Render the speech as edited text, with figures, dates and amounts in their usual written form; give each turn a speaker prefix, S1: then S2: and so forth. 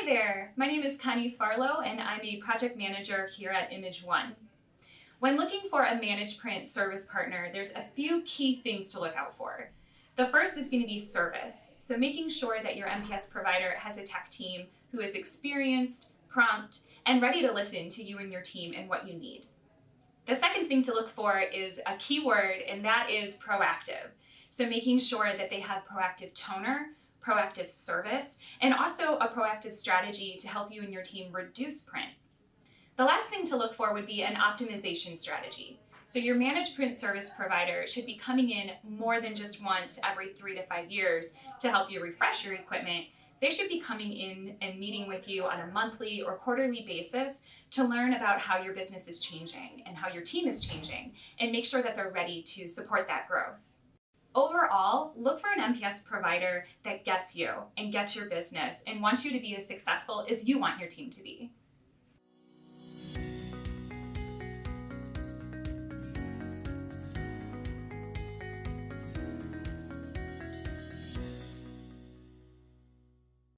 S1: Hi there, my name is Connie Farlow and I'm a project manager here at imageOne. When looking for a managed print service partner, there's a few key things to look out for. The first is going to be service, so making sure that your MPS provider has a tech team who is experienced, prompt, and ready to listen to you and your team and what you need. The second thing to look for is a key word, and that is proactive. So making sure that they have proactive toner, proactive service, and also a proactive strategy to help you and your team reduce print. The last thing to look for would be an optimization strategy. So your managed print service provider should be coming in more than just once every 3 to 5 years to help you refresh your equipment. They should be coming in and meeting with you on a monthly or quarterly basis to learn about how your business is changing and how your team is changing, and make sure that they're ready to support that growth. Overall, look for an MPS provider that gets you and gets your business and wants you to be as successful as you want your team to be.